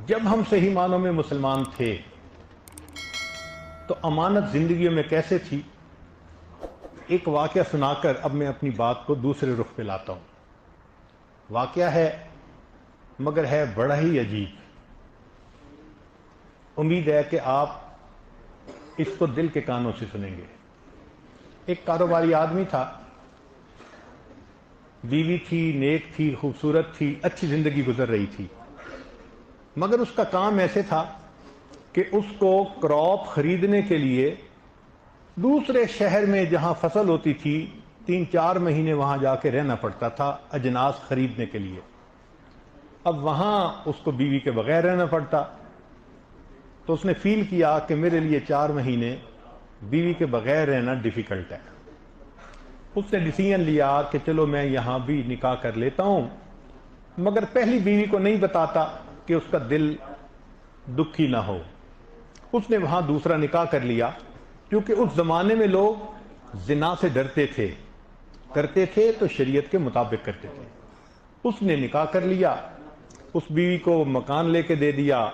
جب ہم صحیح معنوں میں مسلمان تھے تو امانت زندگیوں میں کیسے تھی؟ ایک واقعہ سنا کر اب میں اپنی بات کو دوسرے رخ پہ لاتا ہوں۔ واقعہ ہے مگر ہے بڑا ہی عجیب۔ امید ہے کہ آپ اس کو دل کے کانوں سے سنیں گے۔ ایک کاروباری آدمی تھا، بیوی تھی، نیک تھی، خوبصورت تھی، اچھی زندگی گزر رہی تھی، مگر اس کا کام ایسے تھا کہ اس کو کراپ خریدنے کے لیے دوسرے شہر میں جہاں فصل ہوتی تھی 3-4 مہینے وہاں جا کے رہنا پڑتا تھا اجناس خریدنے کے لیے۔ اب وہاں اس کو بیوی کے بغیر رہنا پڑتا، تو اس نے فیل کیا کہ میرے لیے 4 مہینے بیوی کے بغیر رہنا ڈیفیکلٹ ہے۔ اس نے ڈیسیژن لیا کہ چلو میں یہاں بھی نکاح کر لیتا ہوں، مگر پہلی بیوی کو نہیں بتاتا کہ اس کا دل دکھی نہ ہو۔ اس نے وہاں دوسرا نکاح کر لیا، کیونکہ اس زمانے میں لوگ زنا سے ڈرتے تھے، کرتے تھے تو شریعت کے مطابق کرتے تھے۔ اس نے نکاح کر لیا، اس بیوی کو مکان لے کے دے دیا۔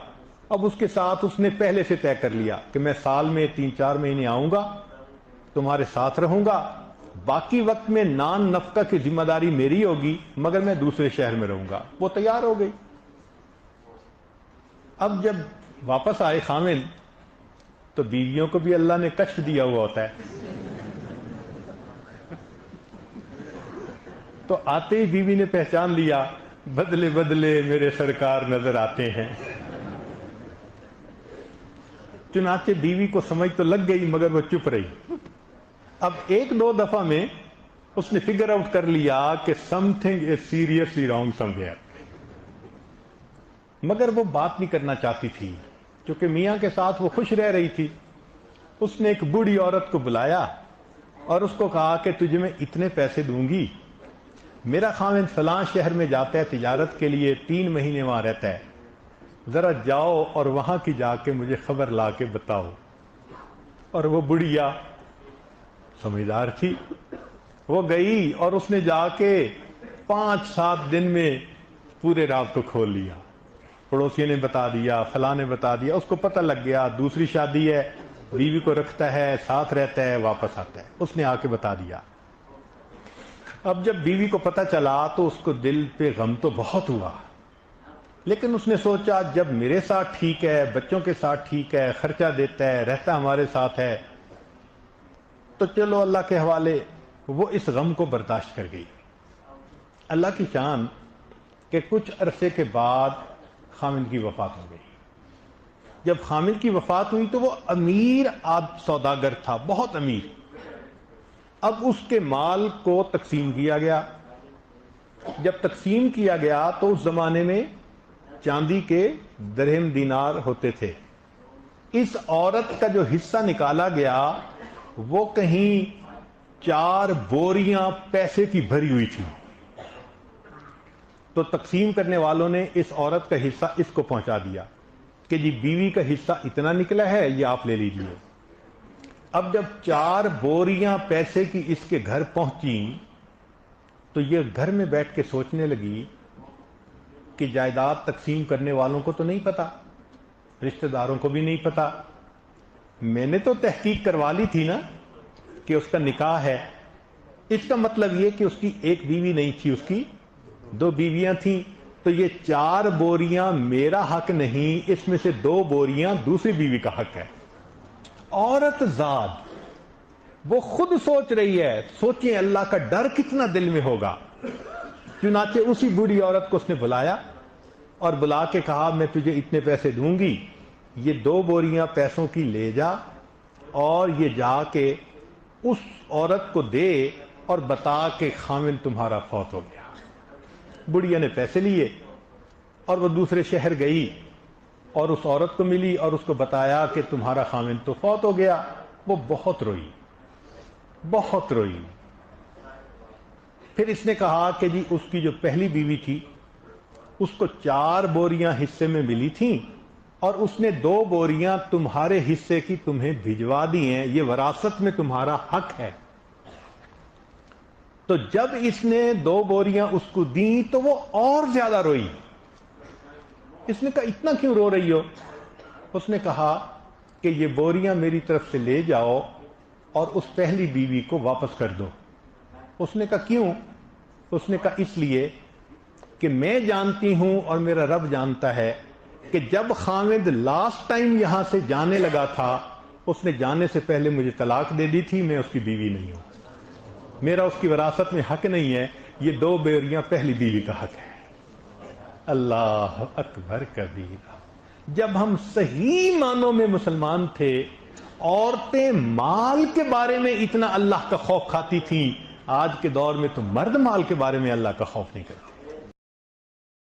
اب اس کے ساتھ اس نے پہلے سے طے کر لیا کہ میں سال میں 3-4 مہینے آؤں گا، تمہارے ساتھ رہوں گا، باقی وقت میں نان نفقہ کی ذمہ داری میری ہوگی، مگر میں دوسرے شہر میں رہوں گا۔ وہ تیار ہو گئی۔ اب جب واپس آئے خامن، تو بیویوں کو بھی اللہ نے کشف دیا ہوا ہوتا ہے، تو آتے ہی بیوی نے پہچان لیا، بدلے بدلے میرے سرکار نظر آتے ہیں۔ چنانچہ بیوی کو سمجھ تو لگ گئی مگر وہ چپ رہی۔ اب 1-2 دفعہ میں اس نے فگر آؤٹ کر لیا کہ some thing is seriously wrong some where, مگر وہ بات نہیں کرنا چاہتی تھی کیونکہ میاں کے ساتھ وہ خوش رہ رہی تھی۔ اس نے ایک بوڑھی عورت کو بلایا اور اس کو کہا کہ تجھے میں اتنے پیسے دوں گی، میرا خاوند فلاں شہر میں جاتا ہے تجارت کے لیے، 3 مہینے وہاں رہتا ہے، ذرا جاؤ اور وہاں کی جا کے مجھے خبر لا کے بتاؤ۔ اور وہ بڑھیا سمجھدار تھی، وہ گئی اور اس نے جا کے 5-7 دن میں پورے رات کو کھول لیا۔ پڑوسی نے بتا دیا، فلاں نے بتا دیا، اس کو پتہ لگ گیا دوسری شادی ہے، بیوی کو رکھتا ہے، ساتھ رہتا ہے، واپس آتا ہے۔ اس نے آ کے بتا دیا۔ اب جب بیوی کو پتہ چلا تو اس کو دل پہ غم تو بہت ہوا، لیکن اس نے سوچا جب میرے ساتھ ٹھیک ہے، بچوں کے ساتھ ٹھیک ہے، خرچہ دیتا ہے، رہتا ہمارے ساتھ ہے، تو چلو اللہ کے حوالے۔ وہ اس غم کو برداشت کر گئی۔ اللہ کی شان کہ کچھ عرصے کے بعد خامند کی وفات ہو گئی۔ جب خامند کی وفات ہوئی تو وہ امیر سوداگر تھا، بہت امیر۔ اب اس کے مال کو تقسیم کیا گیا۔ جب تقسیم کیا گیا تو اس زمانے میں چاندی کے درہم دینار ہوتے تھے۔ اس عورت کا جو حصہ نکالا گیا وہ کہیں 4 بوریاں پیسے کی بھری ہوئی تھی، تو تقسیم کرنے والوں نے اس عورت کا حصہ اس کو پہنچا دیا کہ جی بیوی کا حصہ اتنا نکلا ہے، یہ آپ لے لیجئے۔ اب جب 4 بوریاں پیسے کی اس کے گھر پہنچی تو یہ گھر میں بیٹھ کے سوچنے لگی کہ جائیداد تقسیم کرنے والوں کو تو نہیں پتا، رشتہ داروں کو بھی نہیں پتا، میں نے تو تحقیق کروا لی تھی نا کہ اس کا نکاح ہے۔ اس کا مطلب یہ کہ اس کی ایک بیوی نہیں تھی، اس کی 2 بیویاں تھیں، تو یہ 4 بوریاں میرا حق نہیں، اس میں سے 2 بوریاں دوسری بیوی کا حق ہے۔ عورت ذات وہ خود سوچ رہی ہے، سوچیں اللہ کا ڈر کتنا دل میں ہوگا۔ چنانچہ اسی بوڑھی عورت کو اس نے بلایا اور بلا کے کہا میں تجھے اتنے پیسے دوں گی، یہ 2 بوریاں پیسوں کی لے جا اور یہ جا کے اس عورت کو دے اور بتا کہ خامن تمہارا فوت ہو گیا۔ بڑھیا نے پیسے لیے اور وہ دوسرے شہر گئی اور اس عورت کو ملی اور اس کو بتایا کہ تمہارا خامن تو فوت ہو گیا۔ وہ بہت روئی، بہت روئی۔ پھر اس نے کہا کہ جی اس کی جو پہلی بیوی تھی اس کو 4 بوریاں حصے میں ملی تھیں اور اس نے 2 بوریاں تمہارے حصے کی تمہیں بھجوا دی ہیں، یہ وراثت میں تمہارا حق ہے۔ تو جب اس نے 2 بوریاں اس کو دیں تو وہ اور زیادہ روئی۔ اس نے کہا اتنا کیوں رو رہی ہو؟ اس نے کہا کہ یہ بوریاں میری طرف سے لے جاؤ اور اس پہلی بیوی کو واپس کر دو۔ اس نے کہا کیوں؟ اس نے کہا اس لیے کہ میں جانتی ہوں اور میرا رب جانتا ہے کہ جب خامد لاسٹ ٹائم یہاں سے جانے لگا تھا اس نے جانے سے پہلے مجھے طلاق دے دی تھی، میں اس کی بیوی نہیں ہوں، میرا اس کی وراثت میں حق نہیں ہے، یہ 2 بیویاں پہلی بیوی کا حق ہے۔ اللہ اکبر کبیرہ۔ جب ہم صحیح معنوں میں مسلمان تھے، عورتیں مال کے بارے میں اتنا اللہ کا خوف کھاتی تھیں، آج کے دور میں تو مرد مال کے بارے میں اللہ کا خوف نہیں کرتے۔